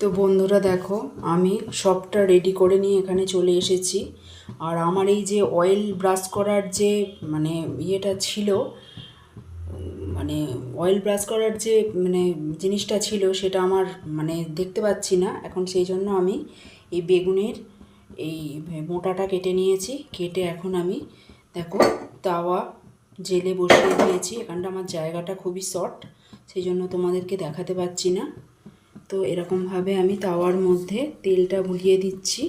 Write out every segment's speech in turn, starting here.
তো বন্ধুরা দেখো, আমি সবটা রেডি করে নিয়ে এখানে চলে এসেছি। আর আমার এই যে অয়েল ব্রাশ করার যে মানে ইয়েটা ছিল, মানে অয়েল ব্রাশ করার যে জিনিসটা ছিল, সেটা আমার দেখতে পাচ্ছি না এখন। সেই জন্য আমি এই বেগুনের এই মোটাটা কেটে নিয়েছি। কেটে এখন আমি দেখো তাওয়া জেলে বসিয়ে দিয়েছি। এখানটা আমার জায়গাটা খুবই শর্ট, সেই জন্য তোমাদেরকে দেখাতে পাচ্ছি না। তো এরকমভাবে আমি তাওয়ার মধ্যে তেলটা বুলিয়ে দিচ্ছি।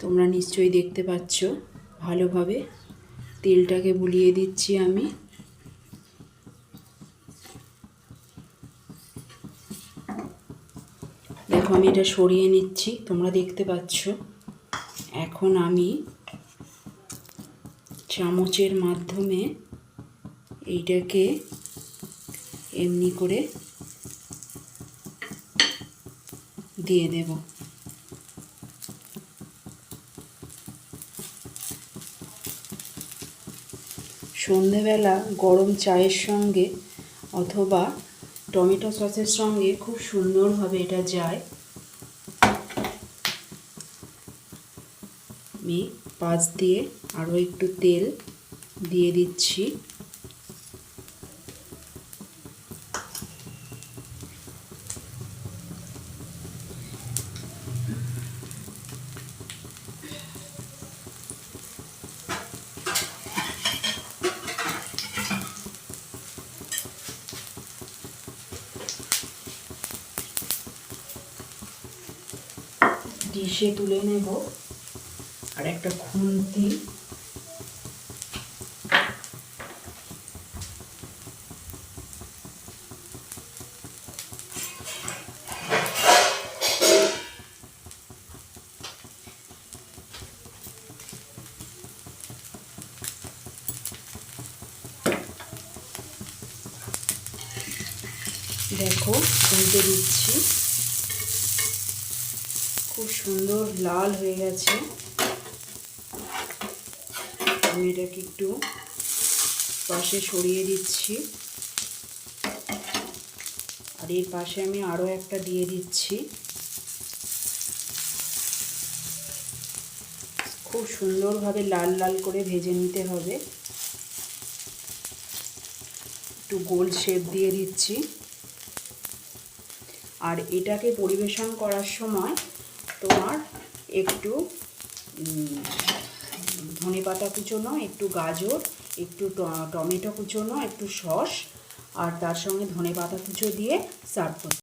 তোমরা নিশ্চয়ই দেখতে পাচ্ছ ভালোভাবে তেলটাকে বুলিয়ে দিচ্ছি আমি। দেখো আমি এটা সরিয়ে নিচ্ছি, তোমরা দেখতে পাচ্ছ। এখন আমি চামচের মাধ্যমে এইটাকে এমনি করে দিয়ে দেব। সন্ধেবেলা গরম চায়ের সঙ্গে অথবা টমেটো সসের সঙ্গে খুব সুন্দরভাবে এটা যায়। আমি পাশ দিয়ে আরও একটু তেল দিয়ে দিচ্ছি। ডিশে তুলে নেব। আর একটা খুন্তি দেখো উল্টে দিচ্ছি। খুব সুন্দর লাল হয়ে গেছে। আমি এটাকে একটু পাশে সরিয়ে দিচ্ছি। আর এর পাশে আমি আরও একটা দিয়ে দিচ্ছি। খুব সুন্দরভাবে লাল লাল করে ভেজে নিতে হবে। একটু গোল শেপ দিয়ে দিচ্ছি। আর এটাকে পরিবেশন করার সময় তোমার একটু ধনেপাতা কুচোনো, একটু গাজর, একটু টমেটো কুচোনো, একটু সস আর তার সঙ্গে ধনেপাতা কুচো দিয়ে সার্ভ করতে।